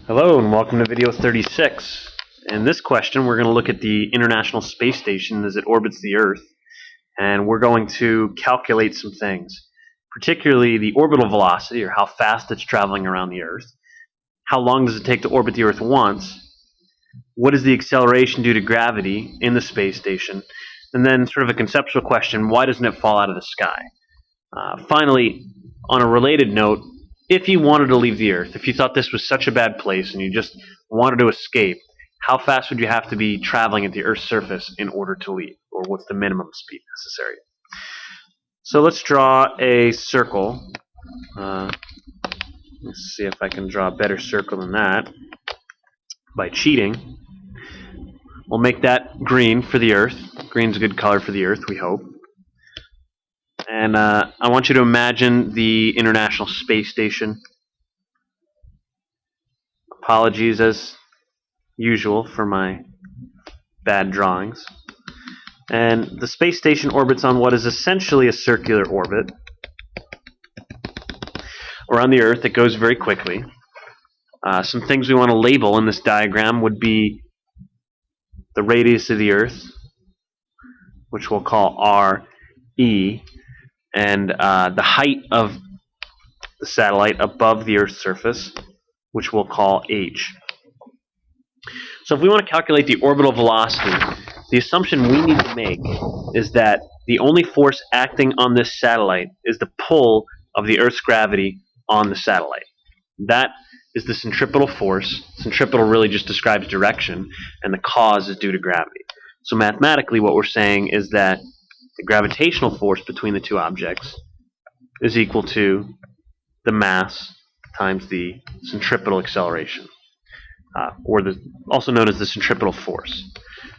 Hello and welcome to video 36. In this question we're going to look at the International Space Station as it orbits the Earth, and we're going to calculate some things, particularly the orbital velocity, or how fast it's traveling around the Earth. How long does it take to orbit the Earth once? What is the acceleration due to gravity in the space station? And then sort of a conceptual question, why doesn't it fall out of the sky? Finally, on a related note, if you wanted to leave the Earth, if you thought this was such a bad place and you just wanted to escape, how fast would you have to be traveling at the Earth's surface in order to leave? Or what's the minimum speed necessary? So let's draw a circle. Let's see if I can draw a better circle than that by cheating. We'll make that green for the Earth. Green's a good color for the Earth, we hope. And I want you to imagine the International Space Station. Apologies as usual for my bad drawings. And the space station orbits on what is essentially a circular orbit around the Earth. It goes very quickly. Some things we want to label in this diagram would be the radius of the Earth, which we'll call R-E, and the height of the satellite above the Earth's surface, which we'll call h. So if we want to calculate the orbital velocity, the assumption we need to make is that the only force acting on this satellite is the pull of the Earth's gravity on the satellite. That is the centripetal force. Centripetal really just describes direction, and the cause is due to gravity. So mathematically what we're saying is that the gravitational force between the two objects is equal to the mass times the centripetal acceleration, or also known as the centripetal force.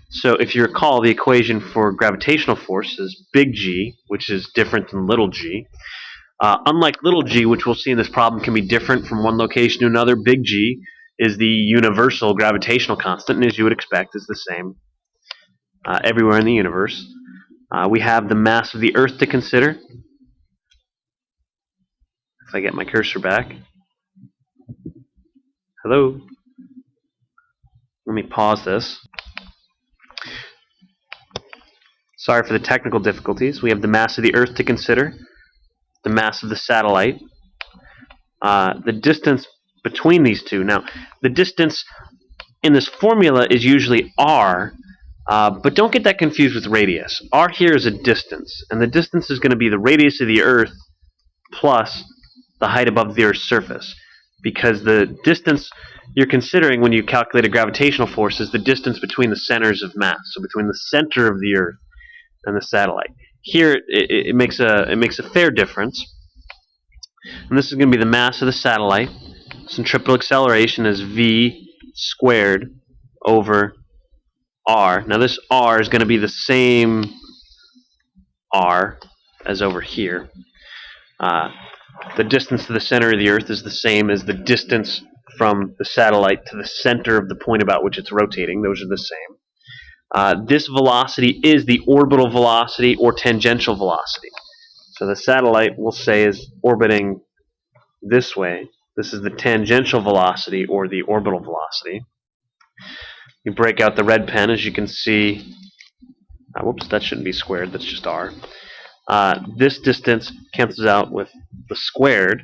So if you recall, the equation for gravitational force is big G, which is different than little g. Unlike little g, which we'll see in this problem can be different from one location to another, big G is the universal gravitational constant, and as you would expect, is the same everywhere in the universe. We have the mass of the Earth to consider. If I get my cursor back. Hello? Let me pause this. Sorry for the technical difficulties. We have the mass of the Earth to consider, the mass of the satellite, the distance between these two. Now, the distance in this formula is usually r, but don't get that confused with radius. R here is a distance, and the distance is going to be the radius of the Earth plus the height above the Earth's surface, because the distance you're considering when you calculate a gravitational force is the distance between the centers of mass, so between the center of the Earth and the satellite. Here it makes a fair difference, and this is going to be the mass of the satellite. Centripetal acceleration is v squared over r. Now this r is going to be the same r as over here. The distance to the center of the Earth is the same as the distance from the satellite to the center of the point about which it's rotating. Those are the same. This velocity is the orbital velocity or tangential velocity. So the satellite, we'll say, is orbiting this way. This is the tangential velocity or the orbital velocity. You break out the red pen, as you can see. Whoops, that shouldn't be squared. That's just r. This distance cancels out with the squared.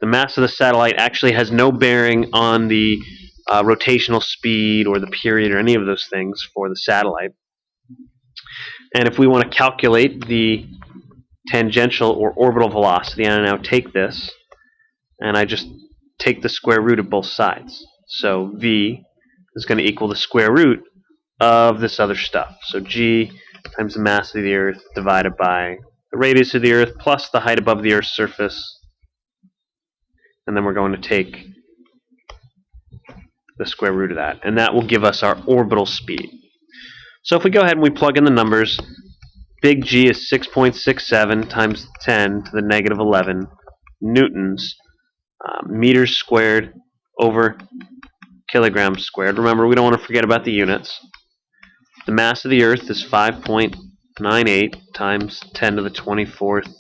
The mass of the satellite actually has no bearing on the rotational speed or the period or any of those things for the satellite. And if we want to calculate the tangential or orbital velocity, I now take this and I just take the square root of both sides. So v is going to equal the square root of this other stuff. So g times the mass of the Earth divided by the radius of the Earth plus the height above the Earth's surface. And then we're going to take the square root of that. And that will give us our orbital speed. So if we go ahead and we plug in the numbers, big G is 6.67 times 10 to the negative 11 newtons, meters squared over kilograms squared. Remember, we don't want to forget about the units. The mass of the Earth is 5.98 times 10 to the 24th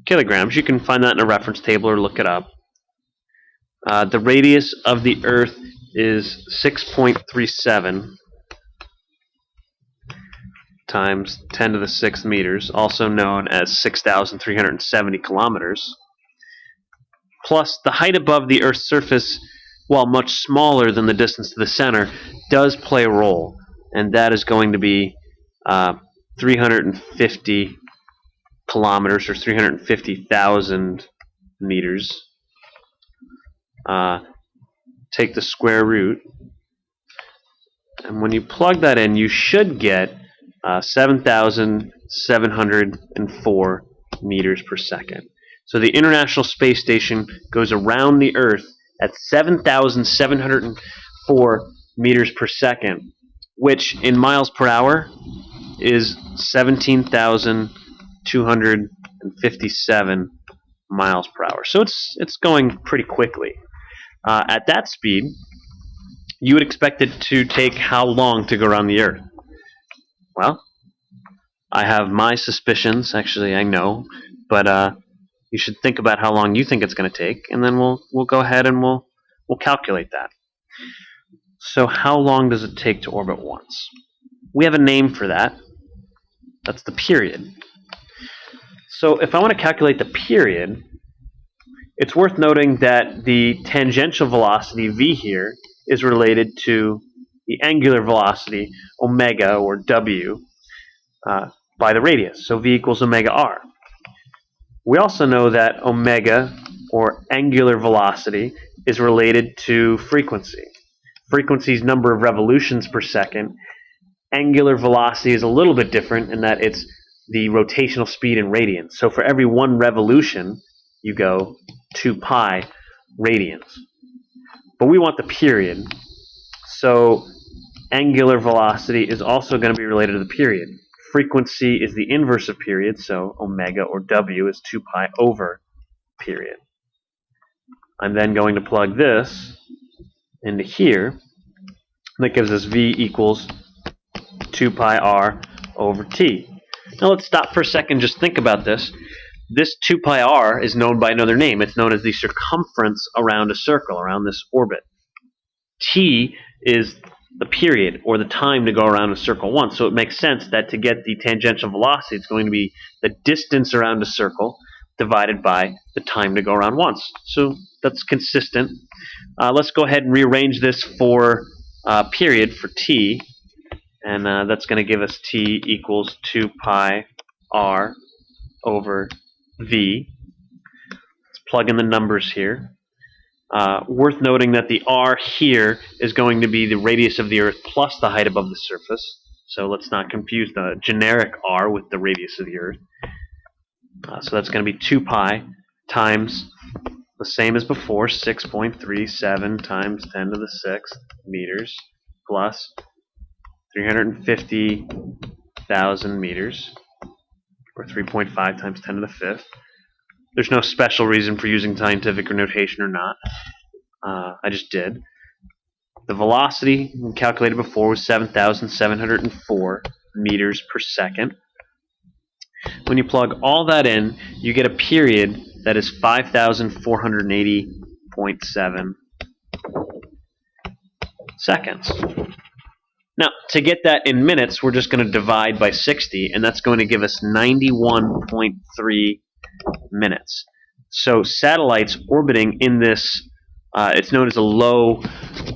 kilograms. You can find that in a reference table or look it up. The radius of the Earth is 6.37 times 10 to the 6th meters, also known as 6,370 kilometers, plus the height above the Earth's surface, while much smaller than the distance to the center, does play a role, and that is going to be 350 kilometers, or 350,000 meters. Take the square root, and when you plug that in, you should get 7,704 meters per second. So the International Space Station goes around the Earth at 7,704 meters per second, which in miles per hour is 17,257 miles per hour. So it's going pretty quickly. At that speed, you would expect it to take how long to go around the Earth? Well, I have my suspicions. Actually, I know, but you should think about how long you think it's going to take, and then we'll go ahead and we'll calculate that. So, how long does it take to orbit once? We have a name for that. That's the period. So, if I want to calculate the period, it's worth noting that the tangential velocity v here is related to the angular velocity omega, or w, by the radius. So v equals omega r. We also know that omega, or angular velocity, is related to frequency. Frequency is number of revolutions per second. Angular velocity is a little bit different in that it's the rotational speed in radians. So for every one revolution, you go 2 pi radians. But we want the period. So angular velocity is also going to be related to the period. Frequency is the inverse of period, so omega, or w, is 2 pi over period. I'm then going to plug this into here. That gives us v equals 2 pi r over t. Now let's stop for a second, just think about this. This 2 pi r is known by another name. It's known as the circumference around a circle, around this orbit. T is the period, or the time to go around a circle once. So it makes sense that to get the tangential velocity, it's going to be the distance around a circle divided by the time to go around once. So that's consistent. Let's go ahead and rearrange this for period for t, and that's going to give us t equals 2 pi r over v. Let's plug in the numbers here. Worth noting that the r here is going to be the radius of the Earth plus the height above the surface. So let's not confuse the generic r with the radius of the Earth. So that's going to be 2 pi times the same as before, 6.37 times 10 to the 6th meters plus 350,000 meters, or 3.5 times 10 to the 5th. There's no special reason for using scientific notation or not. I just did. The velocity we calculated before was 7,704 meters per second. When you plug all that in, you get a period that is 5,480.7 seconds. Now, to get that in minutes, we're just going to divide by 60, and that's going to give us 91.3 minutes. So satellites orbiting in this, it's known as a low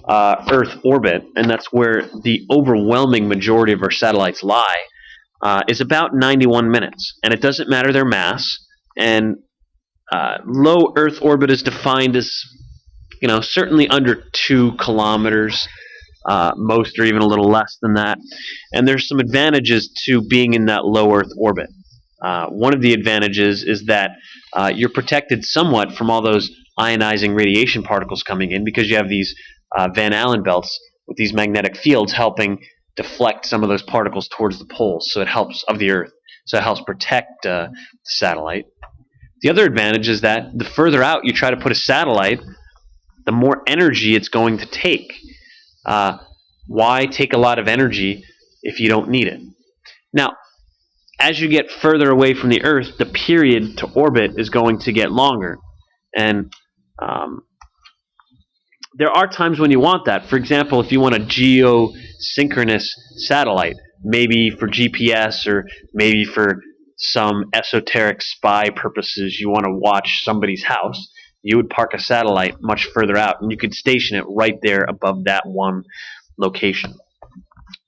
Earth orbit, and that's where the overwhelming majority of our satellites lie, is about 91 minutes. And it doesn't matter their mass. And low Earth orbit is defined as, certainly under 2 kilometers. Most are even a little less than that. And there's some advantages to being in that low Earth orbit. One of the advantages is that you're protected somewhat from all those ionizing radiation particles coming in, because you have these Van Allen belts with these magnetic fields helping deflect some of those particles towards the poles, so it helps of the Earth. So it helps protect the satellite. The other advantage is that the further out you try to put a satellite, the more energy it's going to take. Why take a lot of energy if you don't need it? Now, as you get further away from the Earth, the period to orbit is going to get longer. And There are times when you want that. For example, if you want a geosynchronous satellite, maybe for GPS or maybe for some esoteric spy purposes, you want to watch somebody's house, you would park a satellite much further out and you could station it right there above that one location.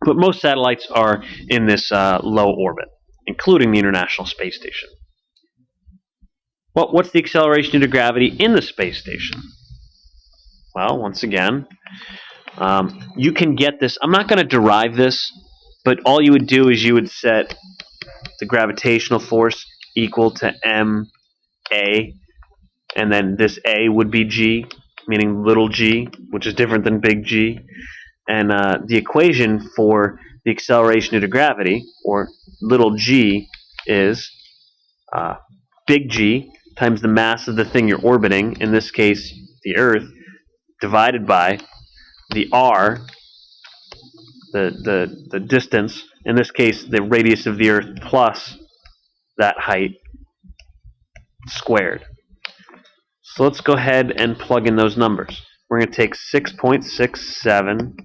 But most satellites are in this low orbit, including the International Space Station. Well, what's the acceleration due to gravity in the space station? Well, once again, you can get this. I'm not going to derive this, but all you would do is you would set the gravitational force equal to ma, and then this a would be g, meaning little g, which is different than big G. And the equation for the acceleration due to gravity, or little g, is big G times the mass of the thing you're orbiting, in this case the Earth, divided by the r, the distance, in this case the radius of the Earth plus that height squared. So let's go ahead and plug in those numbers. We're going to take 6.67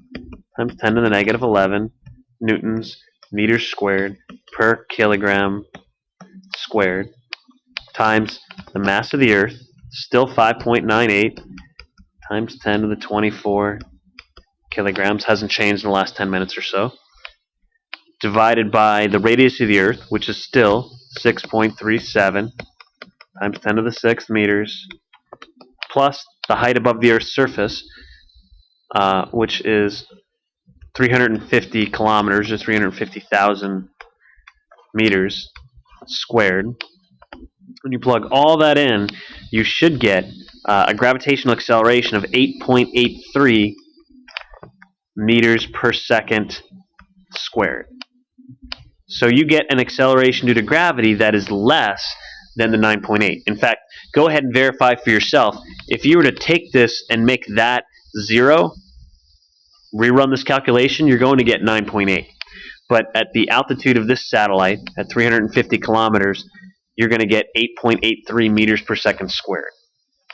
times 10 to the negative 11 newtons meters squared per kilogram squared times the mass of the Earth, still 5.98 times 10 to the 24 kilograms, hasn't changed in the last 10 minutes or so, divided by the radius of the Earth, which is still 6.37 times 10 to the 6th meters, plus the height above the Earth's surface, which is 350 kilometers, or 350,000 meters squared. When you plug all that in, you should get a gravitational acceleration of 8.83 meters per second squared. So you get an acceleration due to gravity that is less than the 9.8. In fact, go ahead and verify for yourself. If you were to take this and make that 0, rerun this calculation, you're going to get 9.8. But at the altitude of this satellite, at 350 kilometers, you're going to get 8.83 meters per second squared.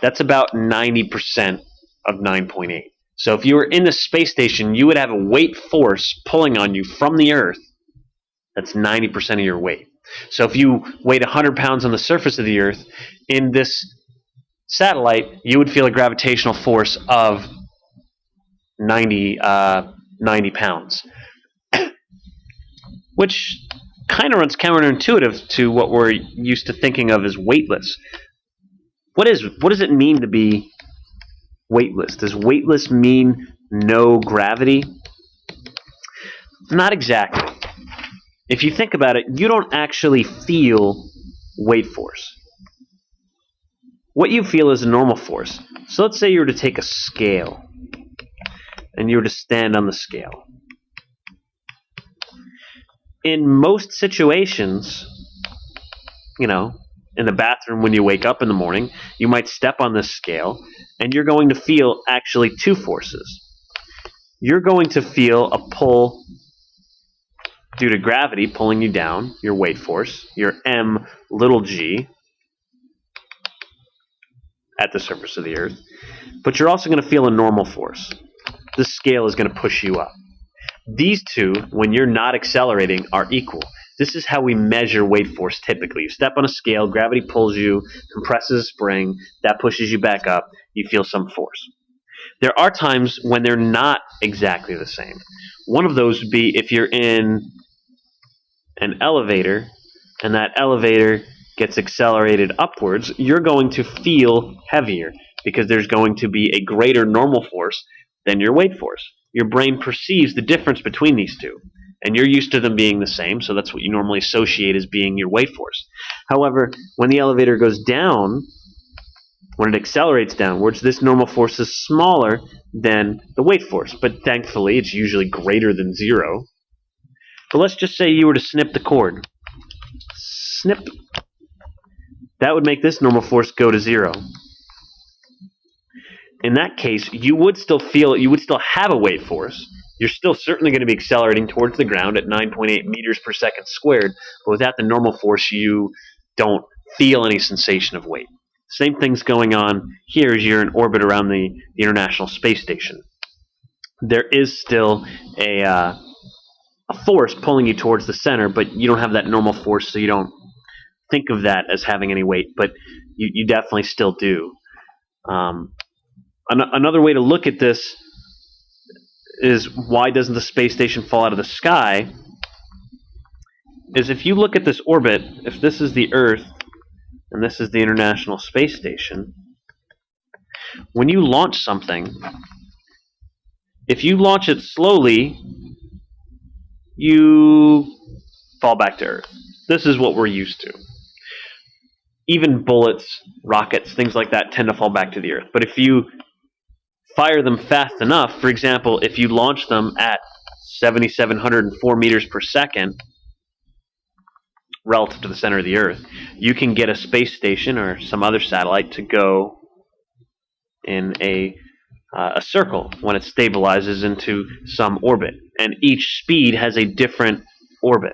That's about 90% of 9.8. So if you were in the space station, you would have a weight force pulling on you from the Earth. That's 90% of your weight. So if you weighed 100 pounds on the surface of the Earth, in this satellite, you would feel a gravitational force of 90 pounds, which kind of runs counterintuitive to what we're used to thinking of as weightless. What does it mean to be weightless? Does weightless mean no gravity? Not exactly. If you think about it, you don't actually feel weight force. What you feel is a normal force. So let's say you were to take a scale and you were to stand on the scale. In most situations, in the bathroom when you wake up in the morning, you might step on this scale and you're going to feel actually two forces. You're going to feel a pull due to gravity pulling you down, your weight force, your m little g at the surface of the Earth, but you're also going to feel a normal force. The scale is going to push you up. These two, when you're not accelerating, are equal. This is how we measure weight force typically. You step on a scale, gravity pulls you, compresses a spring, that pushes you back up, you feel some force. There are times when they're not exactly the same. One of those would be if you're in an elevator and that elevator gets accelerated upwards, you're going to feel heavier because there's going to be a greater normal force than your weight force. Your brain perceives the difference between these two, and you're used to them being the same, so that's what you normally associate as being your weight force. However, when the elevator goes down, when it accelerates downwards, this normal force is smaller than the weight force, but thankfully it's usually greater than 0. But let's just say you were to snip the cord. Snip. That would make this normal force go to 0. In that case, you would still feel it. You would still have a weight force. You're still certainly going to be accelerating towards the ground at 9.8 meters per second squared, but without the normal force, you don't feel any sensation of weight. Same thing's going on here as you're in orbit around the International Space Station. There is still a force pulling you towards the center, but you don't have that normal force, so you don't think of that as having any weight, but you definitely still do. Another way to look at this is why doesn't the space station fall out of the sky, is if you look at this orbit, if this is the Earth and this is the International Space Station, when you launch something, if you launch it slowly, you fall back to Earth. This is what we're used to. Even bullets, rockets, things like that tend to fall back to the Earth. But if you fire them fast enough, for example, if you launch them at 7,704 meters per second relative to the center of the Earth, you can get a space station or some other satellite to go in a circle when it stabilizes into some orbit. And each speed has a different orbit.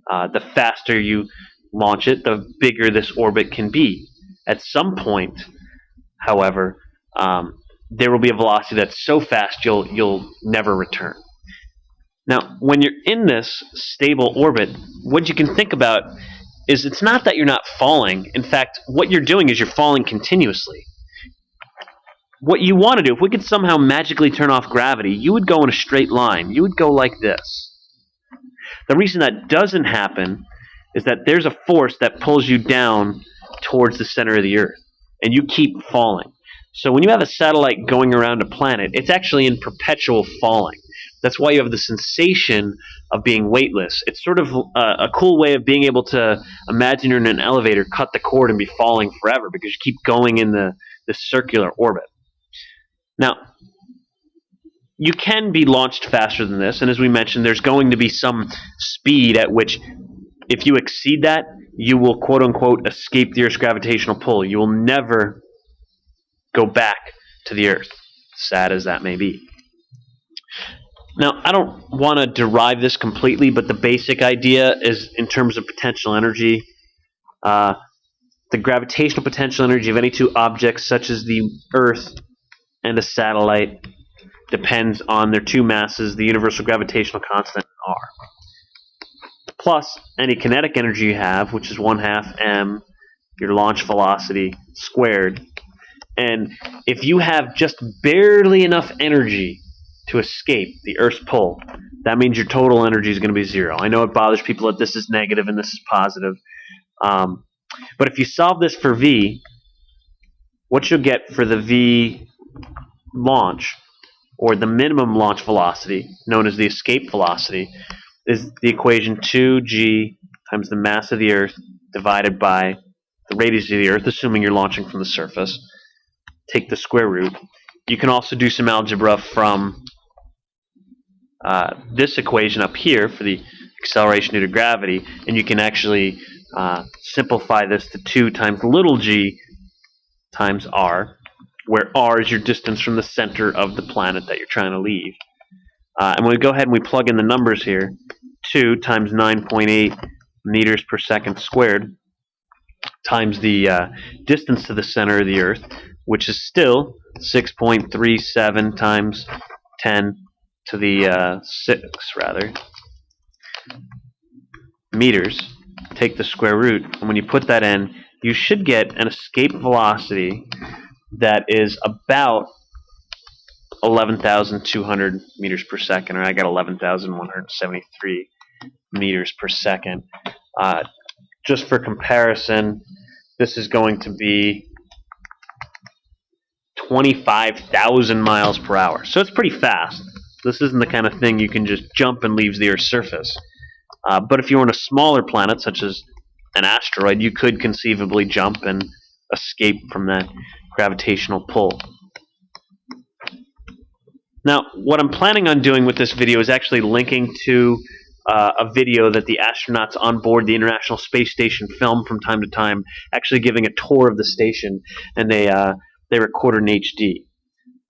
The faster you launch it, the bigger this orbit can be. At some point, however, there will be a velocity that's so fast you'll never return. Now, when you're in this stable orbit, what you can think about is it's not that you're not falling. In fact, what you're doing is you're falling continuously. What you want to do, if we could somehow magically turn off gravity, you would go in a straight line. You would go like this. The reason that doesn't happen is that there's a force that pulls you down towards the center of the Earth, and you keep falling. So when you have a satellite going around a planet, it's actually in perpetual falling. That's why you have the sensation of being weightless. It's sort of a cool way of being able to imagine you're in an elevator, cut the cord, and be falling forever because you keep going in this circular orbit. Now, you can be launched faster than this, and as we mentioned, there's going to be some speed at which, if you exceed that, you will quote-unquote escape the Earth's gravitational pull. You will never go back to the Earth, sad as that may be. Now, I don't want to derive this completely, but the basic idea is in terms of potential energy. The gravitational potential energy of any two objects, such as the Earth and a satellite, depends on their two masses, the universal gravitational constant, R. Plus any kinetic energy you have, which is 1/2 m, your launch velocity squared. And if you have just barely enough energy to escape the Earth's pull, that means your total energy is going to be 0. I know it bothers people that this is negative and this is positive. But if you solve this for V, what you'll get for the V launch, or the minimum launch velocity, known as the escape velocity, is the equation 2g times the mass of the Earth divided by the radius of the Earth, assuming you're launching from the surface. Take the square root. You can also do some algebra from this equation up here for the acceleration due to gravity, and you can actually simplify this to 2 times little g times r, where r is your distance from the center of the planet that you're trying to leave. And when we go ahead and we plug in the numbers here, 2 times 9.8 meters per second squared times the distance to the center of the Earth, which is still 6.37 times 10 to the 6, rather, meters. Take the square root, and when you put that in, you should get an escape velocity that is about 11,200 meters per second, or I got 11,173 meters per second. Just for comparison, this is going to be 25,000 miles per hour. So it's pretty fast. This isn't the kind of thing you can just jump and leave the Earth's surface. But if you were on a smaller planet, such as an asteroid, you could conceivably jump and escape from that gravitational pull. Now, what I'm planning on doing with this video is actually linking to a video that the astronauts on board the International Space Station film from time to time, actually giving a tour of the station, and they record it in HD.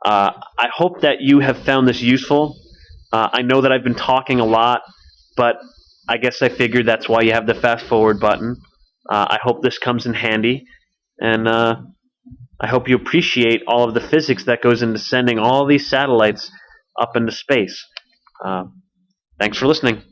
I hope that you have found this useful. I know that I've been talking a lot, but I guess I figured that's why you have the fast forward button. I hope this comes in handy, and I hope you appreciate all of the physics that goes into sending all these satellites up into space. Thanks for listening.